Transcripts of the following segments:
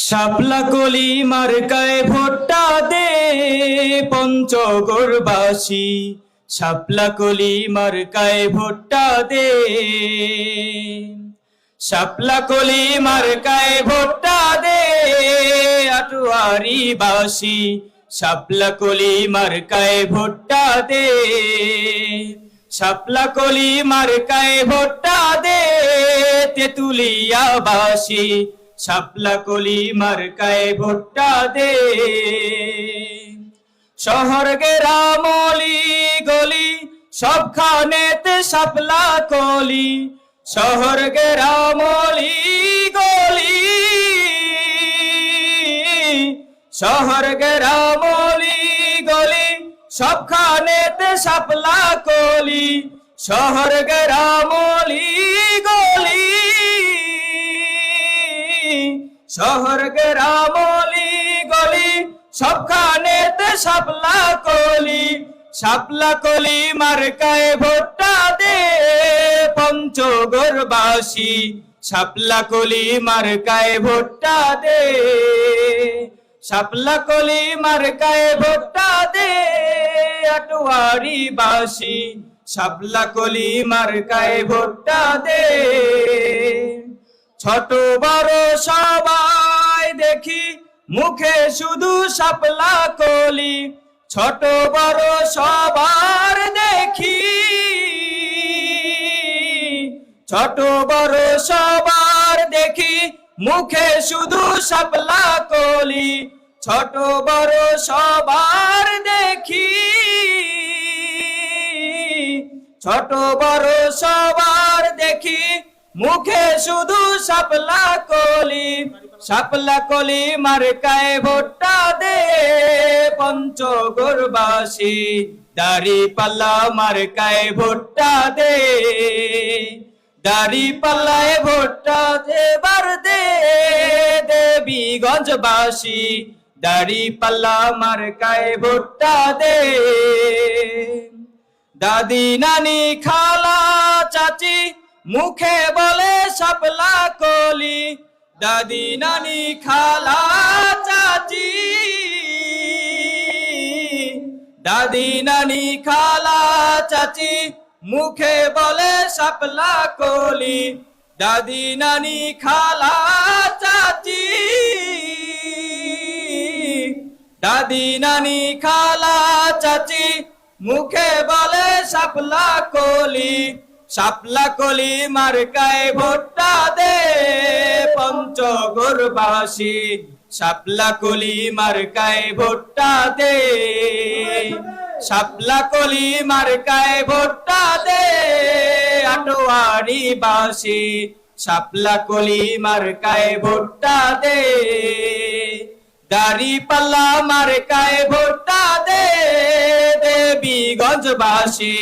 শাপলা কলি মার্কায় ভোটটা দে পঞ্চগড়বাসী, শাপলা কলি মার্কায় ভোটটা দে, শাপলা কলি মার্কায় ভোটটা দে আটোয়ারিবাসী, শাপলা কলি মার্কায় ভোটটা দে, শাপলা কলি মার্কায় ভোটটা দে তেতুলিয়াবাসী, শাপলা কলি মার্কায় ভোটটা দে। শহর গ্রাম অলি গলি সবখানেতে শাপলা কলি, শহর গ্রাম অলি গলি, শহর গ্রাম অলি গলি সবখানেতে শাপলা কলি, শহর গ্রাম অলি গলি, শহর গ্রাম অলি গলি সবখানেতে শাপলা কলি, শাপলা কলি মার্কায় ভোটটা দে পঞ্চগড়বাসী, শাপলা কলি মার্কায় ভোটটা দে, শাপলা কলি মার্কায় ভোটটা দে আটোয়ারিবাসী, শাপলা কলি মার্কায় ভোটটা দে। ছোট বড় সবাই দেখি মুখে শুধু শাপলা কলি, ছোট বড় সবার দেখি, ছোট বড় সবার দেখি মুখে শুধু শাপলা কলি, ছোট বড় সবার দেখি, ছোট বড় সবার দেখি মুখে শুধু শাপলা কলি, শাপলা কলি মার্কায় ভোটটা দে পঞ্চগড়বাসী, দাঁড়িপাল্লা মার্কায় ভোটটা দে, দাঁড়িপাল্লায় ভোটটা দেবার দে দেবীগঞ্জবাসী, দাঁড়িপাল্লা মার্কায় ভোটটা দে। দাদি নানি খালা চাচি মুখে বলে শাপলা কলি, দাদি নানি খালা চাচি, দাদি নানি খালা চাচি মুখে বলে শাপলা কলি, দাদি নানি খালা চাচি, দাদি নানি খালা চাচি মুখে বলে শাপলা কলি, শাপলা কলি মার্কায় ভোটটা দে পঞ্চগড়বাসী, শাপলা কলি মার্কায় ভোটটা দে, শাপলা কলি মার্কায় ভোটটা দে আটোয়ারিবাসী, শাপলা কলি মার্কায় ভোটটা দে, দাঁড়িপাল্লা মার্কায় ভোটটা দে দেবীগঞ্জবাসী,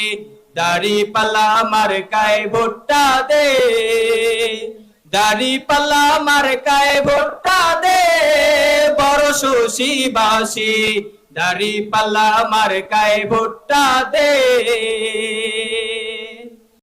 দাঁড়িপাল্লা মার্কায় ভোটটা দে, দাঁড়িপাল্লা মার্কায় ভোটটা দে বড় শশীবাসী, দাঁড়িপাল্লা মার্কায় ভোটটা দে।